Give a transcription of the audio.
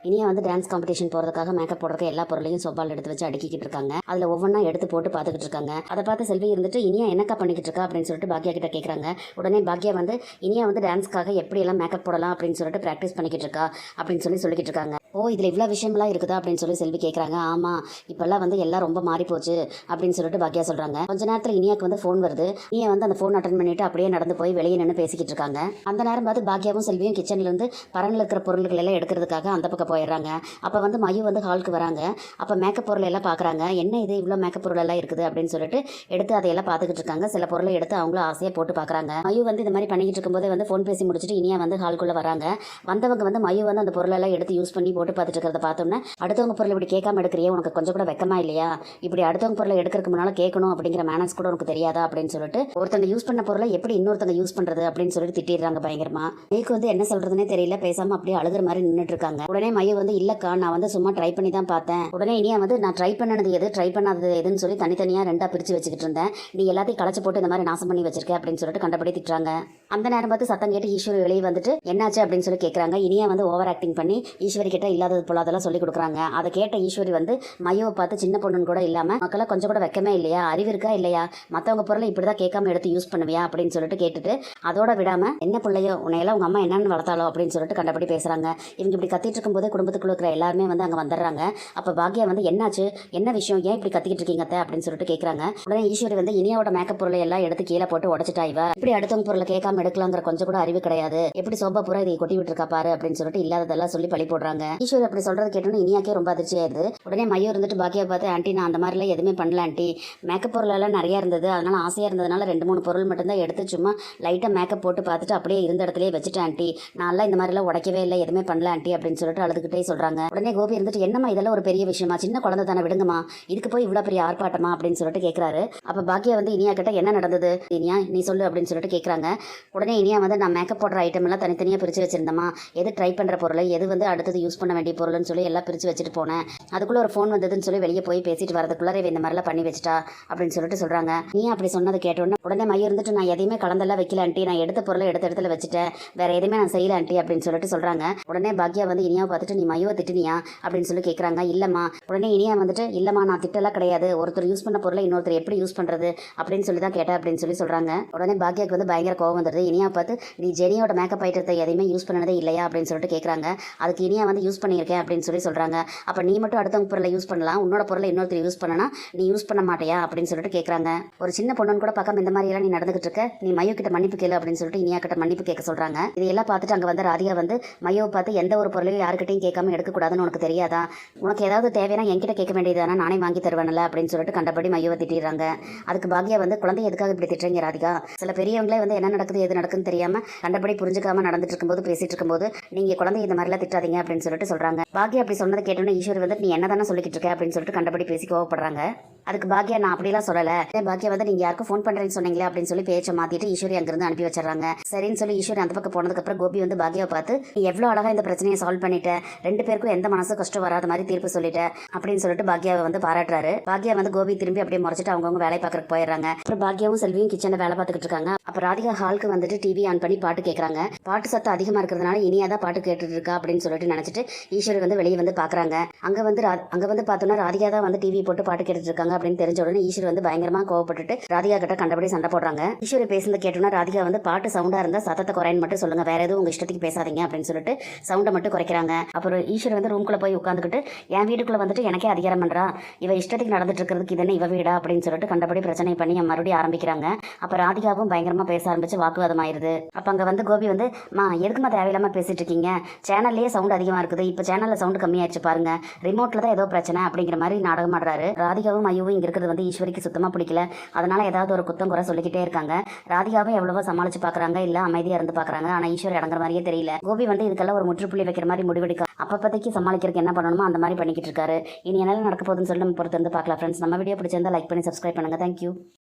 இனியா வந்து dance competition போகிறதுக்காக makeup போடுறதுக்கு எல்லா பொருளையும் சொப்பால் எடுத்து வச்சு அடுக்கிட்டு இருக்காங்க. அதில் ஒவ்வொன்றா எடுத்து போட்டு பார்த்துக்கிட்டு இருக்காங்க. அதை பார்த்து செல்வி இருந்துட்டு இனியா என்னக்கா பண்ணிக்கிட்டு இருக்கா அப்படின்னு சொல்லிட்டு பாக்கியா கிட்ட கேட்குறாங்க. உடனே பாக்கியா வந்து இனியா வந்து டான்ஸ்க்காக எப்படியெல்லாம் மேக்கப் போடலாம் அப்படின்னு சொல்லிட்டு ப்ராக்டிஸ் பண்ணிக்கிட்டு இருக்கா அப்படின்னு சொல்லிக்கிட்டு இருக்காங்க. ஓ, இதில் இவ்வளோ விஷயம்லாம் இருக்குதா அப்படின்னு செல்வி கேட்குறாங்க. ஆமாம், இப்போல்லாம் வந்து எல்லாம் ரொம்ப மாறி போச்சு அப்படின்னு சொல்லிட்டு பாக்கியா சொல்கிறாங்க. கொஞ்ச நேரத்தில் இனியாக்கு வந்து ஃபோன் வருது. இனியா வந்து அந்த ஃபோன் அட்டன் பண்ணிட்டு அப்படியே நடந்து போய் வெளியே நின்று பேசிக்கிட்டு இருக்காங்க. அந்த நேரம் பார்த்து பாக்கியாவும் செல்வியும் கிச்சன்லேருந்து பரனில் இருக்கிற பொருட்கள் எல்லாம் எடுக்கிறதுக்காக அந்த பக்கம் போயிடுறாங்க. அப்போ வந்து மயு வந்து ஹாலுக்கு வராங்க. அப்போ மேக்கப் பொருள் எல்லாம் பார்க்குறாங்க. என்ன இது இவ்வளோ மேக்கப் பொருள் எல்லாம் இருக்குது அப்படின்னு சொல்லிட்டு எடுத்து அதையெல்லாம் பார்த்துக்கிட்டு இருக்காங்க. சில பொருளை எடுத்து அவங்களும் ஆசையாக போட்டு பார்க்குறாங்க. மயு வந்து இந்த மாதிரி பண்ணிக்கிட்டு இருக்கும்போதே வந்து ஃபோன் பேசி முடிச்சுட்டு இனியா வந்து ஹாலுக்குள்ளே வராங்க. வந்தவங்க வந்து மயு வந்து அந்த பொருளெல்லாம் எடுத்து யூஸ் பண்ணி போட்டு பார்த்துட்டு இருக்கிறத பார்த்தோம்னா, அடுத்தவங்க பொருளை இப்படி கேட்காம எடுக்கிறியே, உனக்கு கொஞ்சம் கூட வெக்கமா இல்லையா? இப்படி அடுத்தவங்க பொருளை எடுக்கிறதுக்கு முன்னால் கேட்கணும் அப்படிங்கிற மேனர்ஸ் கூட உனக்கு தெரியாதா அப்படின்னு சொல்லிட்டு ஒருத்தங்க யூஸ் பண்ண பொருளை எப்படி இன்னொருத்தங்க யூஸ் பண்ணுறது அப்படின்னு சொல்லிட்டு திட்டிடுறாங்க பயங்கரமா. மயுக்கு வந்து என்ன சொல்றதுன்னே தெரியல, பேசாமல் அப்படியே அழுகிற மாதிரி நின்றுட்டு இருக்காங்க. உடனே மயு வந்து இல்லக்கா, நான் வந்து சும்மா ட்ரை பண்ணி தான் பார்த்தேன். உடனே இனியா வந்து நான் ட்ரை பண்ணது எது ட்ரை பண்ணாதது எதுன்னு சொல்லி தனித்தனியாக ரெண்டாக பிரித்து வச்சுக்கிட்டு இருந்தேன். நீ எல்லாத்தையும் களைச்சு போட்டு இந்த மாதிரி நாசம் பண்ணி வச்சிருக்க அப்படின்னு சொல்லிட்டு கண்டபடி திட்டுறாங்க. அந்த நேரம் பார்த்து சத்தம் கேட்டு ஈஸ்வரி வெளியே வந்துட்டு என்னாச்சு அப்படின்னு சொல்லி கேட்குறாங்க. இனியா வந்து ஓவர் ஆக்டிங் பண்ணி ஈஸ்வரி கிட்ட இல்லாதது போல அதெல்லாம் சொல்லி கொடுக்குறாங்க. அதை கேட்ட ஈஸ்வரி வந்து மயுவை பார்த்து சின்ன பொண்ணுன்னு கூட இல்லாமல் மக்களை கொஞ்சம் கூட வெக்கமே இல்லையா, அறிவு இருக்கா இல்லையா, மற்றவங்க பொருளை இப்படி தான் கேட்காம எடுத்து யூஸ் பண்ணுவியா அப்படின்னு சொல்லிட்டு கேட்டுட்டு அதோட விடாமல் என்ன பிள்ளையோ உன்னையெல்லாம் உங்கள் அம்மா என்னென்னு வளர்த்தாலோ அப்படின்னு சொல்லிட்டு கண்டபடி பேசுகிறாங்க. இவங்க இப்படி கத்திட்டு இருக்கும்போதே குடும்பத்துக்குள்ள இருக்கிற எல்லாருமே வந்து அங்கே வந்துடுறாங்க. அப்போ பாக்கியா வந்து என்னாச்சு, என்ன விஷயம், ஏன் இப்படி கத்திக்கிட்டு இருக்கீங்க அப்படின்னு சொல்லிட்டு கேட்குறாங்க. உடனே ஈஸ்வரி வந்து இனியாவோட மேக்கப் பொருளை எல்லாம் எடுத்து கீழே போட்டு உடச்சிட்டா. இவ இப்படி அடுத்தவங்க பொருளை கேட்காம எடுக்கலாங்கிற கொஞ்சம் கூட அறிவு கிடையாது, எப்படி சோபா பூரா இதை கொட்டி விட்டுருக்கா பாரு அப்படின்னு சொல்லிட்டு இல்லாததெல்லாம் சொல்லி பழி போடுறாங்க. ஈஸ்வரி அப்படி சொல்றது கேட்டோன்னு இனியாக்கே ரொம்ப அதிர்ச்சியாயிருது. உடனே மயு இருந்துட்டு பாக்கியா பார்த்து ஆண்டி நான் அந்த மாதிரிலாம் எதுவுமே பண்ணல ஆண்டி, மேக்கப் பொருள் எல்லாம் நிறைய இருந்தது, அதனால ஆசையாக இருந்ததுனால 2-3 பொருள் மட்டும்தான் எடுத்து சும்மா லைட்டாக மேக்கப் போட்டு பார்த்துட்டு அப்படியே இருந்த இடத்துலயே வச்சுட்டேன் ஆண்டி, நான்லாம் இந்த மாதிரிலாம் உடைக்கவே இல்லை, எதுவுமே பண்ணல ஆண்டி அப்படின்னு சொல்லிட்டு அழுதுகிட்டே சொல்றாங்க. உடனே கோபி இருந்துட்டு என்னம்மா இதெல்லாம் ஒரு பெரிய விஷயமா, சின்ன குழந்தை தானே விடுங்கம்மா, இதுக்கு போய் இவ்வளோ பெரிய ஆர்ப்பாட்டமா அப்படின்னு சொல்லிட்டு கேட்குறாரு. அப்போ பாக்கியா வந்து இனியா கிட்ட என்ன நடந்தது இனியா நீ சொல்லு அப்படின்னு சொல்லிட்டு கேட்குறாங்க. உடனே இனியா வந்து நான் மேக்கப் போடுற ஐட்டம் எல்லாம் தனித்தனியாக பிரித்து வச்சிருந்தேம்மா, எது ட்ரை பண்ணுற பொருள் எது வந்து அடுத்தது யூஸ் பண்ண வேண்டிய பொருள்னு சொல்லி எல்லாம் பிரித்து வச்சுட்டு போனேன். அதுக்குள்ளே ஒரு ஃபோன் வந்ததுன்னு சொல்லி வெளியே போய் பேசிட்டு வரதுக்குள்ளே இந்த மாதிரிலாம் பண்ணி வச்சுட்டா அப்படின்னு சொல்லிட்டு சொல்கிறாங்க. நீ அப்படி சொன்னது கேட்டோன்னே உடனே மயு இருந்துட்டு நான் எதையுமே கலந்தெல்லாம் வைக்கல ஆண்டி, நான் எடுத்த பொருளை எடுத்த இடத்துல வச்சுட்டேன், வேற எதுவுமே நான் செய்யல ஆண்டி அப்படின்னு சொல்லிட்டு சொல்கிறாங்க. உடனே பாக்கியா வந்து இனியாவை பார்த்துட்டு நீ மயுவை திட்டினியா அப்படின்னு சொல்லி கேட்குறாங்க. இல்லைம்மா. உடனே இனியா வந்துட்டு இல்லைம்மா நான் திட்டலாம் கிடையாது, ஒருத்தர் யூஸ் பண்ண பொருளை இன்னொருத்தர் எப்படி யூஸ் பண்ணுறது அப்படின்னு சொல்லி தான் கேட்டேன் அப்படின்னு சொல்லி சொல்கிறாங்க. உடனே பாக்கியாவுக்கு வந்து பயங்கர கோவம் வந்துடுது. இனியா பார்த்து நீ ஜெனியோட மேக்கப் ஐட்டத்தை எதையுமே யூஸ் பண்ணதே இல்லையா அப்படின்னு சொல்லிட்டு கேட்குறாங்க. அதுக்கு இனியா வந்து யூஸ் பண்ணியிருக்கேன் அப்படின்னு சொல்லி சொல்கிறாங்க. அப்போ நீ மட்டும் அடுத்தவங்க பொருளை யூஸ் பண்ணலாம், உன்னோட பொருளை இன்னொருத்தர் யூஸ் பண்ணனா நீ யூஸ் பண்ண மாட்டியா அப்படின்னு சொல்லிட்டு கேட்குறாங்க. ஒரு சின்ன பொண்ணுன்னு கூட பார்க்காம இந்த மாதிரியெல்லாம் நீ நடந்துகிட்டு இருக்க, நீ மயு கிட்ட மன்னிப்பு கேளு அப்படின்னு சொல்லிட்டு இனியா கிட்ட மன்னிப்பு கேட்க சொல்கிறாங்க. இதையெல்லாம் பார்த்துட்டு அங்கே வந்து ராதிகா வந்து மயுவை பார்த்து எந்த ஒரு பொருளையும் யாருக்கிட்டையும் கேட்காம எடுக்கக்கூடாதுன்னு உனக்கு தெரியாதா, உனக்கு ஏதாவது தேவைன்னா என்கிட்ட கேட்க வேண்டியதானா, நானே வாங்கி தருவேன்ல அப்படின்னு சொல்லிட்டு கண்டபடி மயுவை திட்டிடுறாங்க. அதுக்கு பாக்கியா வந்து குழந்தை எதுக்காக இப்படி திட்டுறீங்க ராதிகா, சில பெரியவங்களே வந்து என்ன நடக்குது எது நடக்குன்னு தெரியாம கண்டபடி புரிஞ்சுக்காம நடந்துட்டு இருக்கும்போது பேசிட்டு இருக்கும்போது நீங்க குழந்தை இந்த மாதிரிலாம் திட்டாதீங்க அப்படின்னு சொல்லிட்டு சொல்றாங்க. பாக்கியா அப்படி சொன்னதை கேட்டோன்னு ஈஸ்வரி வந்து நீ என்ன தானே சொல்லிக்கிட்டு இருக்க அப்படின்னு சொல்லிட்டு கண்டபடி பேசி கோவப்படுறாங்க. அதுக்கு பாக்கியா நான் அப்படிலாம் சொல்லலை, பாக்கியா வந்து நீங்கள் யாருக்கும் ஃபோன் பண்ணுறேன்னு சொன்னீங்களே அப்படின்னு சொல்லி பேச்சை மாற்றிட்டு ஈஸ்வரி அங்கிருந்து அனுப்பி வச்சிடறாங்க. சரின்னு சொல்லி ஈஸ்வரி அந்த பக்கம் போனதுக்கப்புறம் கோபி வந்து பாக்கியாவை பார்த்து நீ எவ்வளோ அழகாக இந்த பிரச்சனையை சால்வ் பண்ணிட்டேன், 2 பேருக்கும் எந்த மனசு கஷ்டம் வராத மாதிரி தீர்ப்பு சொல்லிட்டேன் அப்படின்னு சொல்லிட்டு பாக்கியாவை வந்து பாராட்டுறாரு. பாக்கியா வந்து கோபி திரும்பி அப்படியே முறைச்சிட்டு அவங்கவுங்க வேலை பார்க்கறதுக்கு போயிடுறாங்க. அப்புறம் பாக்கியாவும் செல்வியும் கிச்சனில் வேலை பார்த்துக்கிட்டு இருக்காங்க. அப்போ ராதிகா ஹாலுக்கு வந்துட்டு டிவி ஆன் பண்ணி பாட்டு கேட்குறாங்க. பாட்டு சத்தம் அதிகமாக இருக்கிறதுனால இனியா தான் பாட்டு கேட்டுட்டு இருக்கா அப்படின்னு சொல்லிட்டு நினச்சிட்டு ஈஸ்வரி வந்து வெளியே வந்து பார்க்குறாங்க. அங்கே வந்து பார்த்தோன்னா ராதிகா தான் வந்து டிவி போட்டு பாட்டு கேட்டுட்டு இருக்காங்க அப்படின்னு தெரிஞ்ச உடனே ஈஸ்வரி வந்து பயங்கரமா கோவப்பட்டுட்டு ராதிகா கிட்ட கண்டபடி சண்டை போடுறாங்க. ஈஸ்வரி பேசுனது கேட்டோன்னா ராதிகா வந்து பாட்டு சவுண்டா இருந்தா சத்தத்தை குறைன்னு மட்டும் சொல்லுங்க, வேற எதுவும் உங்க இஷ்டத்துக்கு பேசாதீங்க அப்படின்னு சொல்லிட்டு சவுண்டை மட்டும் குறைக்கிறாங்க. அப்புறம் ஈஸ்வரி வந்து ரூம்குள்ள போய் உட்காந்துக்கிட்டு என் வீட்டுக்குள்ள வந்துட்டு எனக்கே அதிகாரம் பண்றா, இவ இஷ்டத்துக்கு நடந்துட்டு இருக்கிறதுக்கு இது என்ன இவ வீடா அப்படின்னு சொல்லிட்டு கண்டபடி பிரச்சனை பண்ணி மறுபடியும் ஆரம்பிக்கிறாங்க. அப்ப ராதிகாவும் பயங்கரமா பேச ஆரம்பிச்சு வாக்குவாதம் ஆயிருது. அப்ப அங்க வந்து கோபி வந்து மா எதுக்குமா தேவையில்லாம பேசிட்டு இருக்கீங்க, சேனல்லேயே சவுண்ட் அதிகமா இருக்குது, இப்ப சேனல்ல சவுண்ட் கம்மியாயிடுச்சு பாருங்க, ரிமோட்ல தான் ஏதோ பிரச்சனை அப்படிங்கிற மாதிரி நாடகம் ஆடுறாரு. ராதிகாவும் மயுவும் இங்க இருக்கிறது வந்து ஈஸ்வரிக்கு சுத்தமாக பிடிக்கல, அதனால ஏதாவது ஒரு குத்தம் குறை சொல்லிக்கிட்டே இருக்காங்க. ராதிகாவும் எவ்வளவோ சமாளிச்சு பார்க்குறாங்க, இல்லை அமைதியாக இருந்து பார்க்குறாங்க, ஆனால் ஈஸ்வரி அடங்குற மாதிரியே தெரியல. கோபி வந்து இதுக்கெல்லாம் ஒரு முற்றுப்புள்ளி வைக்கிற மாதிரி முடிவெடுக்க அப்போதைக்கு சமாளிக்கிறதுக்கு என்ன பண்ணணுமோ அந்த மாதிரி பண்ணிக்கிட்டு இருக்காரு. இனி என்ன நடக்க போகுதுன்னு சொல்லி நம்ம பொறுத்து வந்து பார்க்கலாம். ஃப்ரெண்ட்ஸ், நம்ம வீடியோ பிடிச்சிருந்தா லைக் பண்ணி சப்ஸ்கிரைப் பண்ணுங்க. தேங்க்யூ.